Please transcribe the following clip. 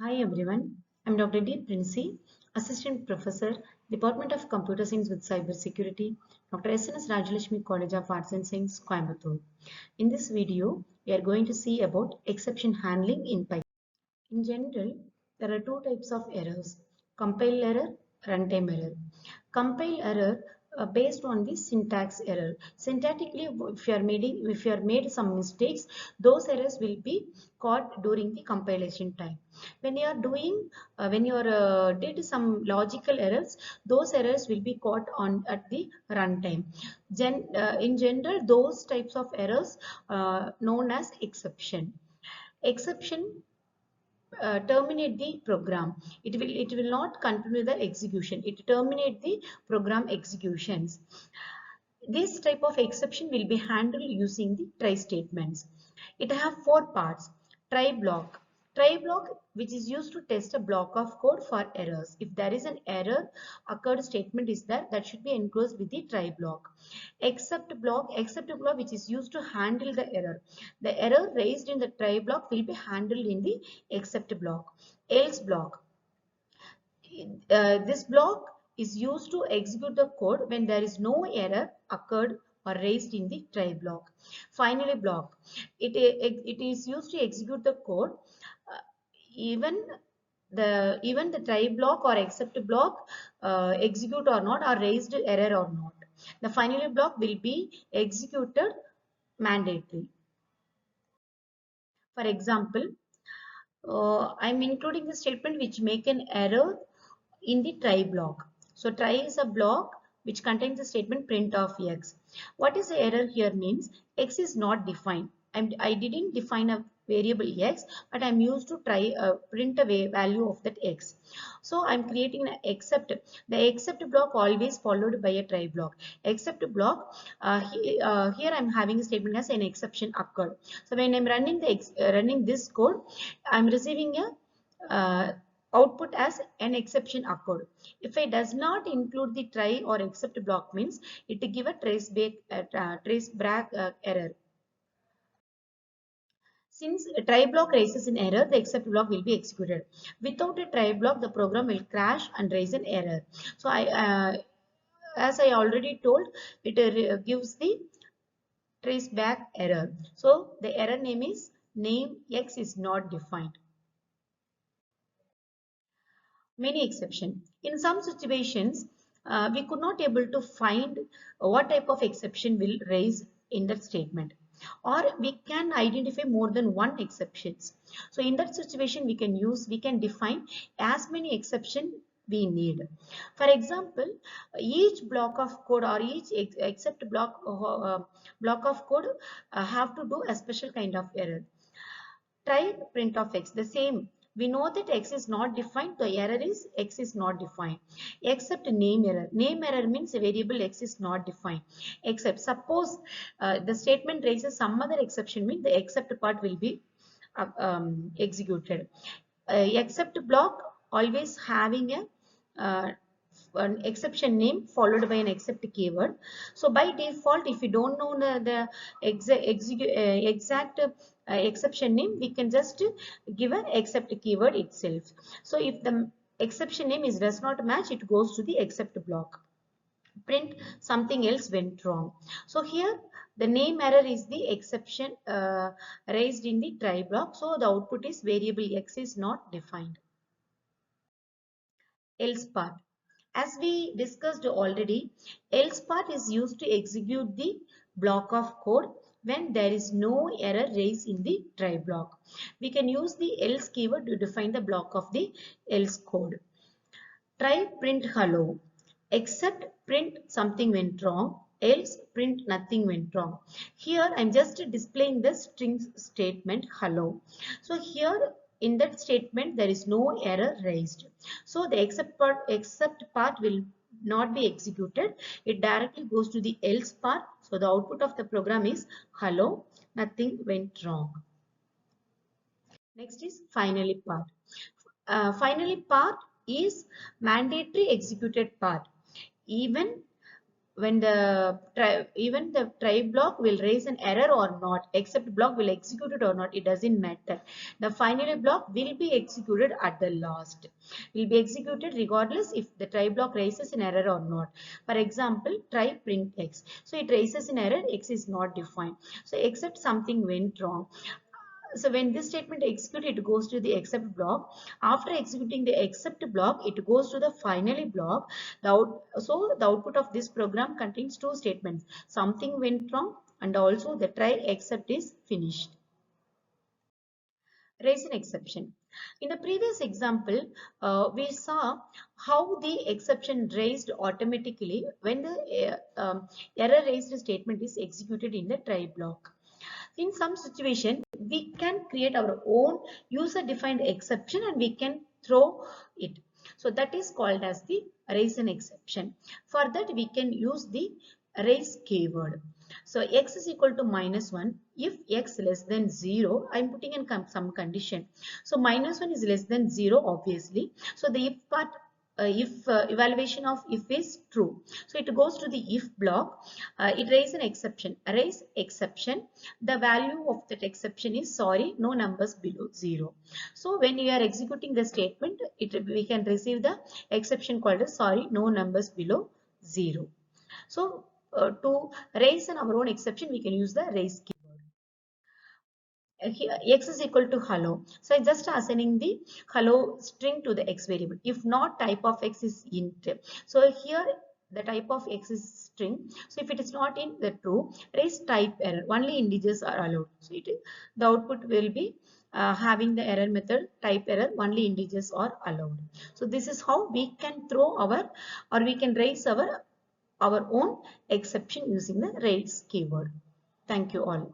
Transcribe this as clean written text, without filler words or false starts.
Hi everyone, I'm Dr.D.Princy, Assistant Professor, Department of Computer Science with Cybersecurity, Dr. SNS Rajalakshmi College of Arts and Science, Coimbatore. In this video, we are going to see about exception handling in Python. In general, there are two types of errors, compile error, runtime error. Compile error based on the syntax error. Syntactically, if you are made some mistakes, those errors will be caught during the compilation time. When you are did some logical errors, those errors will be caught on at the runtime. In general, those types of errors known as exception. Exception terminate the program. It will not continue the execution. It terminate the program executions. This type of exception will be handled using the try statements. It have four parts. Try block. Try block, which is used to test a block of code for errors. If there is an error occurred statement is there, that should be enclosed with the try block. Except block, which is used to handle the error. The error raised in the try block will be handled in the except block. Else block. This block is used to execute the code when there is no error occurred or raised in the try block. Finally block. It is used to execute the code even the try block or except block execute or not, or raised error or not. The finally block will be executed mandatory. For example, I'm including the statement which make an error in the try block. So try is a block which contains the statement print of x. What is the error here means x is not defined. I didn't define a variable x, but I'm used to try print a value of that x. So I'm creating an except. The except block always followed by a try block. Except block, here I'm having a statement as an exception occurred. So when I'm running this code, I'm receiving a output as an exception occurred. If it does not include the try or except block means it will give a trace back error. Since a try block raises an error, the except block will be executed. Without a try block, the program will crash and raise an error. So as I already told, it gives the trace back error. So the error name is name x is not defined. Many exception. In some situations, we could not able to find what type of exception will raise in that statement, or we can identify more than one exceptions. So in that situation, we can define as many exception we need. For example, each block of code or each except block of code have to do a special kind of error. Try print of x, the same. We know that x is not defined, the error is x is not defined. Except name error. Name error means a variable x is not defined. Except, suppose the statement raises some other exception, means the except part will be executed. Except block always having a an exception name followed by an except keyword. So by default, if you don't know the exact exception name, we can just give an except keyword itself. So if the exception name does not match, it goes to the except block. Print something else went wrong. So here the name error is the exception raised in the try block. So the output is variable x is not defined. Else part. As we discussed already, else part is used to execute the block of code when there is no error raised in the try block. We can use the else keyword to define the block of the else code. Try print hello, except print something went wrong, else print nothing went wrong. Here I'm just displaying the string statement hello. So here in that statement there is no error raised. So the except part will not be executed. It directly goes to the else part. So the output of the program is hello, nothing went wrong. Next is finally part. Finally part is mandatory executed part. Even when the even the try block will raise an error or not, except block will execute it or not, it doesn't matter. The finally block will be executed at the last, will be executed regardless if the try block raises an error or not. For example, try print x, so it raises an error, x is not defined, so except something went wrong. So when this statement executes, it goes to the except block. After executing the except block, it goes to the finally block. So the output of this program contains two statements. Something went wrong and also the try except is finished. Raise an exception. In the previous example, we saw how the exception raised automatically when the error raised statement is executed in the try block. In some situation, we can create our own user defined exception and we can throw it. So that is called as the raise an exception. For that, we can use the raise keyword. So x is equal to -1. If x less than 0, I am putting in some condition. So -1 is less than 0, obviously. So the if part, if evaluation of if is true. So it goes to the if block. It raises an exception. Raise exception. The value of that exception is sorry, no numbers below 0. So when you are executing the statement, we can receive the exception called as sorry, no numbers below 0. So to raise our own exception, we can use the raise keyword. Here, x is equal to hello. So I just assigning the hello string to the x variable. If not, type of x is int. So here the type of x is string. So if it is not in the true, raise type error. Only integers are allowed. So the output will be having the error method type error, only integers are allowed. So this is how we can throw our or we can raise our own exception using the raise keyword. Thank you all.